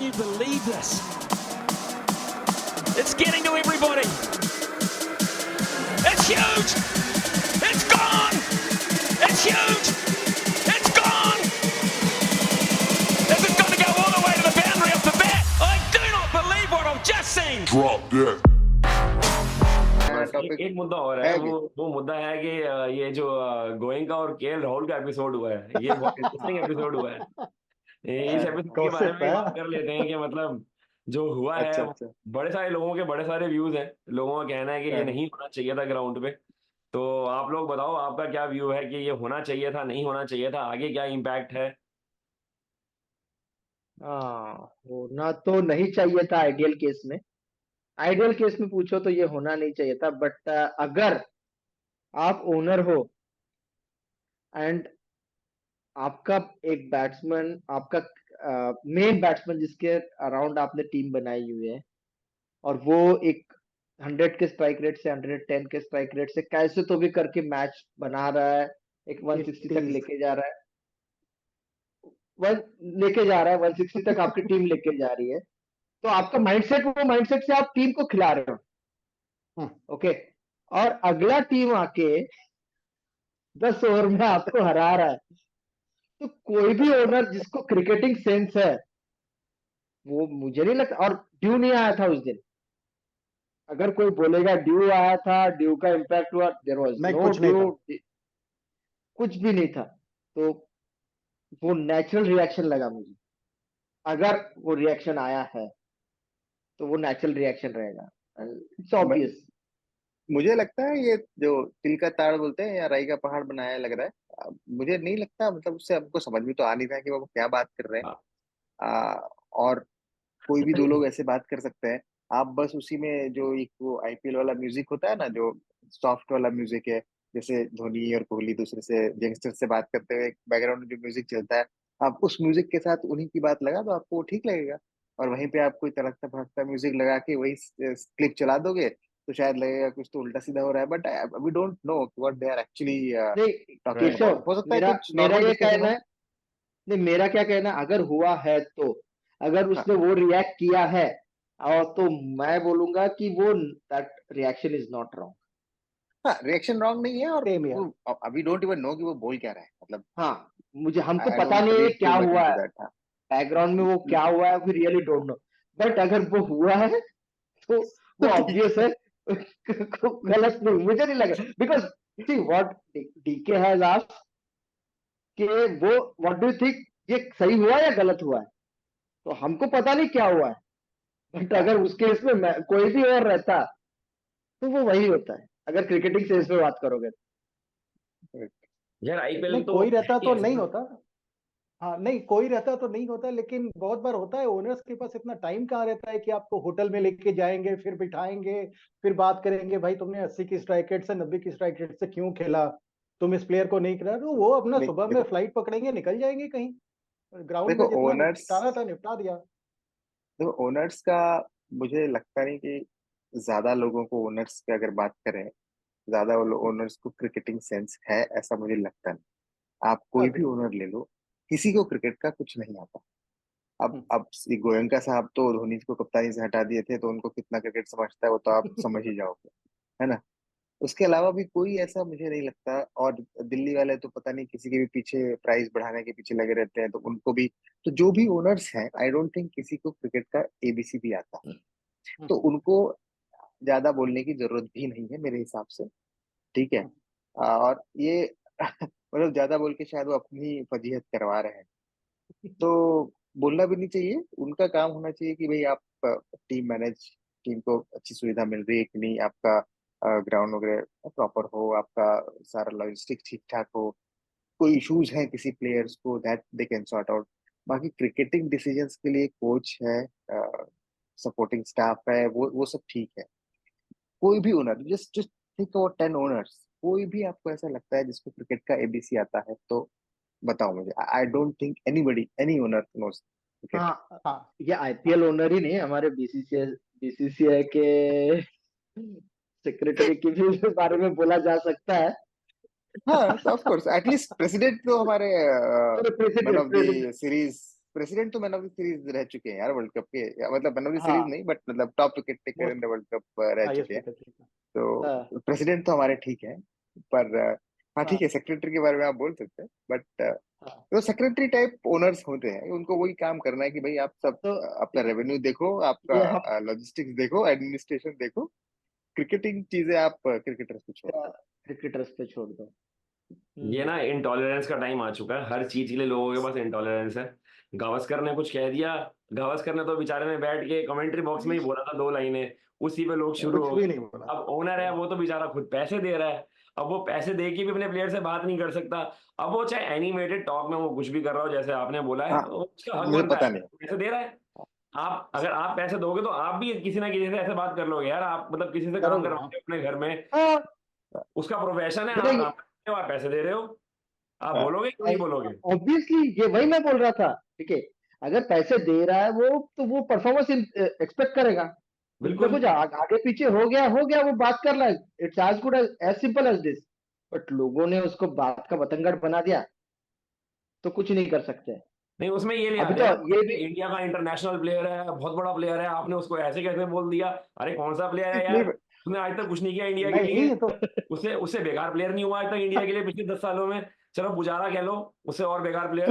Can you believe this? It's getting to everybody. It's huge. It's gone. It's huge. It's gone. This is going to go all the way to the boundary off the bat. I do not believe what I've just seen. Drop dead. एक मुद्दा और है, वो मुद्दा है कि ये जो गोयनका और केएल राहुल का एपिसोड हुआ है, ये बहुत इंटरेस्टिंग एपिसोड हुआ है। इस एपिसोड के बारे में बात कर लेते हैं कि मतलब जो हुआ है, बड़े सारे लोगों के बड़े सारे व्यूज हैं। लोगों का कहना है कि ये नहीं होना चाहिए था ग्राउंड पे। तो आप लोग बताओ, आपका क्या व्यू है कि ये होना चाहिए था, नहीं होना चाहिए था, आगे क्या इम्पैक्ट है? होना तो नहीं चाहिए था आइडियल केस में। आइडियल केस में पूछो तो ये होना नहीं चाहिए था, बट अगर आप ओनर हो एंड आपका एक बैट्समैन, आपका मेन बैट्समैन जिसके अराउंड आपने टीम बनाई हुई है, और वो एक 100 के स्ट्राइक रेट से 110 के स्ट्राइक रेट से कैसे तो भी करके मैच बना रहा है, एक 160 तक लेके जा रहा है, 160 तक आपकी टीम लेके जा रही है, तो आपका माइंडसेट, वो माइंडसेट से आप टीम को खिला रहे हो। ओके, और अगला टीम आके 10 ओवर में आपको हरा रहा है, तो कोई भी ओनर जिसको क्रिकेटिंग सेंस है, वो मुझे नहीं लगता। और ड्यू नहीं आया था उस दिन। अगर कोई बोलेगा ड्यू आया था, ड्यू का इम्पैक्ट हुआ, देयर वाज नो ड्यू, कुछ भी नहीं था। तो वो नेचुरल रिएक्शन लगा मुझे। अगर वो रिएक्शन आया है तो वो नेचुरल रिएक्शन रहेगा, इट्स ऑब्वियस। मुझे लगता है ये जो तिल का ताड़ बोलते हैं या राई का पहाड़ बनाया लग रहा है। मुझे नहीं लगता, मतलब उससे हमको समझ में तो आ नहीं रहा है कि वो क्या बात कर रहे हैं। और कोई भी दो लोग ऐसे बात कर सकते हैं। आप बस उसी में जो एक वो आईपीएल वाला म्यूजिक होता है ना, जो सॉफ्ट वाला म्यूजिक है, जैसे धोनी और कोहली दूसरे से यंगस्टर से बात करते हुए बैकग्राउंड में जो म्यूजिक चलता है, आप उस म्यूजिक के साथ उन्हीं की बात लगा दो, आपको वो ठीक लगेगा। और वहीं पे आप कोई तड़कता भड़कता म्यूजिक लगा के वही क्लिप चला दोगे तो शायद लगेगा कुछ तो उल्टा सीधा हो रहा है। But we don't know what they are actually talking about. हो सकता है कुछ मेरा नॉर्मल ये डिस्कशन कहना हो। है, नहीं मेरा क्या कहना, अगर हुआ है तो, अगर उसने वो रिएक्ट किया है, और तो मैं बोलूंगा कि वो that reaction is not wrong. हाँ, रिएक्शन रॉन्ग नहीं है, और अभी डोंट इवन नो कि वो बोल क्या रहा है, मतलब हाँ, मुझे हमको I पता don't नहीं है read क्या too much हुआ into है, that, हाँ। बैकग्राउंड में वो क्या हुआ है, we really don't know. But अगर वो हुआ है तो वो ऑब्वियस है, गलत नहीं, मुझे नहीं लगा। Because see what DK has asked कि वो व्हाट डू यू थिंक, ये सही हुआ या गलत हुआ है, तो हमको पता नहीं क्या हुआ है। बट अगर उस केस में कोई भी और रहता तो वो वही होता है, अगर क्रिकेटिंग सेंस में बात करोगे। यार आईपीएल तो कोई रहता तो नहीं होता। हाँ नहीं, कोई रहता तो नहीं होता, लेकिन बहुत बार होता है ओनर्स के पास इतना टाइम कहाँ रहता है कि आपको होटल में लेके जाएंगे, फिर बिठाएंगे, फिर बात करेंगे, भाई तुमने 80 की स्ट्राइक रेट से 90 की स्ट्राइक रेट से क्यों खेला, तुम इस प्लेयर को नहीं खेला। तो वो अपना सुबह में फ्लाइट पकड़ेंगे, निकल जाएंगे कहीं, ग्राउंड में जितना निपटाना था निपटा दिया। देखो ओनर्स का मुझे लगता नहीं कि ज्यादा लोगों को, ओनर्स की अगर बात करें, ज्यादा ओनर्स को क्रिकेटिंग सेंस है ऐसा मुझे लगता नहीं। आप कोई भी ओनर ले लो, किसी को क्रिकेट का कुछ नहीं आता। अब गोयनका साहब तो धोनी को कप्तानी से हटा दिए थे, तो उनको कितना क्रिकेट समझता है वो तो आप समझ ही जाओगे, है ना। उसके अलावा भी कोई ऐसा मुझे नहीं लगता। और दिल्ली वाले तो पता नहीं किसी के भी पीछे प्राइस बढ़ाने के पीछे लगे रहते हैं, तो उनको भी, तो जो भी ओनर्स हैं, आई डोंट थिंक किसी को क्रिकेट का एबीसी भी आता, तो उनको ज्यादा बोलने की जरूरत भी नहीं है मेरे हिसाब से, ठीक है। और ये मतलब ज्यादा बोल के शायद वो अपनी फजीहत करवा रहे हैं, तो बोलना भी नहीं चाहिए। उनका काम होना चाहिए कि भाई आप टीम मैनेज, टीम को अच्छी सुविधा मिल रही है कि नहीं, आपका ग्राउंड वगैरह प्रॉपर हो, आपका सारा लॉजिस्टिक ठीक ठाक हो, कोई इश्यूज हैं किसी प्लेयर्स को, that they can sort out. बाकी क्रिकेटिंग डिसीजंस के लिए कोच है, सपोर्टिंग स्टाफ है, वो सब ठीक है। कोई भी owner, just just think about 10 owners, कोई भी आपको ऐसा लगता है जिसको क्रिकेट का एबीसी आता है तो बताओ मुझे। I don't think anybody, any owner knows cricket. हाँ, ये आईपीएल ओनर ही नहीं, हमारे बीसीसीआई के सेक्रेटरी के भी बारे में बोला जा सकता है। हाँ, ऑफ कोर्स, एटलीस्ट प्रेसिडेंट तो हमारे man of the series president तो मैन ऑफ द सीरीज रह चुके हैं यार वर्ल्ड कप के, मतलब मैन ऑफ द सीरीज हाँ नहीं, बट मतलब top wicket taker in the world cup रह हाईएस्ट चुके हैं। Wicket taker. हाँ तो प्रेसिडेंट तो हमारे ठीक है, पर हाँ हाँ ठीक है, सेक्रेटरी के बारे में आप बोल सकते हैं, बट हाँ। तो सेक्रेटरी टाइप ओनर्स होते हैं, उनको वही काम करना है कि भाई आप सब तो अपना रेवेन्यू देखो, ये हम आपका लॉजिस्टिक्स देखो, एडमिनिस्ट्रेशन देखो, क्रिकेटिंग चीजें आप क्रिकेटर्स को छोड़ दो। क्रिकेटर्स पे छोड़ दो। ये ना इंटॉलरेंस का टाइम आ चुका है, हर चीज के लिए लोगों के पास इंटॉलरेंस है। गावस्कर ने कुछ कह दिया, गावस्कर ने तो बेचारे ने बैठ के कमेंट्री बॉक्स में ही बोला था 2 लाइनें, उसी पे लोग शुरू कुछ हो भी गए। नहीं बोला। अब ओनर है वो तो बेचारा खुद पैसे दे रहा है, अब वो पैसे दे के भी अपने प्लेयर से बात नहीं कर सकता। अब वो चाहे एनिमेटेड टॉक में वो कुछ भी कर रहा हो, जैसे आपने बोला है, हाँ, तो उसका हक मुझे बनता पता है, नहीं। पैसे दे रहा है। आप अगर आप पैसे दोगे तो आप भी किसी ना किसी से ऐसे बात कर लोगे यार, आप मतलब किसी से काम करोगे हाँ। करवाओगे अपने घर में, हाँ उसका प्रोफेशन है, आप नहीं, काम करते हो, आप पैसे दे रहे हो, आप हाँ, बोलोगे क्यों नहीं बोलोगे? ऑब्वियसली ये वही मैं बोल रहा था। ठीक है, अगर पैसे दे रहा है वो, तो वो परफॉर्मेंस एक्सपेक्ट करेगा। उसमें बिल्कुल। कुछ आगे पीछे हो गया, वो बात कर रहा है, it's as good as simple as this. But लोगों ने उसको बात का बतंगड़ बना दिया, तो कुछ नहीं कर सकते। नहीं, उसमें ये ले अभी आते तो हैं ना, ये भी इंडिया का इंटरनेशनल प्लेयर है, बहुत बड़ा प्लेयर है, आपने उसको ऐसे कैसे बोल दिया? अरे कौन सा प्लेयर है नहीं, यार, उसने आज तक कुछ नहीं किया इंडिया के लिए, नहीं तो उससे उससे बेकार प्लेयर नहीं हुआ आज तक इंडिया के लिए पिछले 10 सालों में। चलो पुजारा कह लो, उससे और बेकार प्लेयर।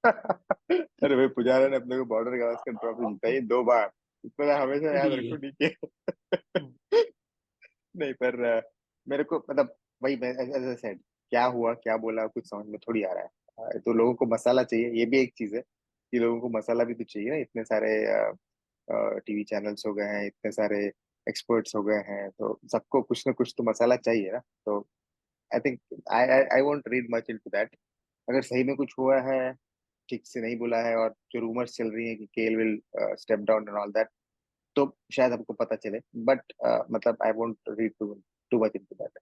अरे भाई पुजारा ने अपने को बॉर्डर गावस्कर ट्रॉफी जिताई 2 बार, इतना हमेशा याद ठीक रखो है। नहीं कि नहीं, पर मेरे को मतलब वही मैं एज सेड, क्या हुआ क्या बोला कुछ समझ में थोड़ी आ रहा है। तो लोगों को मसाला चाहिए, ये भी एक चीज है कि लोगों को मसाला भी तो चाहिए ना, इतने सारे टीवी चैनल्स हो गए हैं, इतने सारे एक्सपर्ट्स हो गए हैं, तो सबको कुछ ना कुछ तो मसाला चाहिए ना। तो I think I I won't read much into that. अगर सही में कुछ हुआ है, ठीक से नहीं बोला है, और जो रूमर्स चल रही है कि केल will step down and all that, तो शायद हमको पता चले, बट मतलब I won't read too much into that.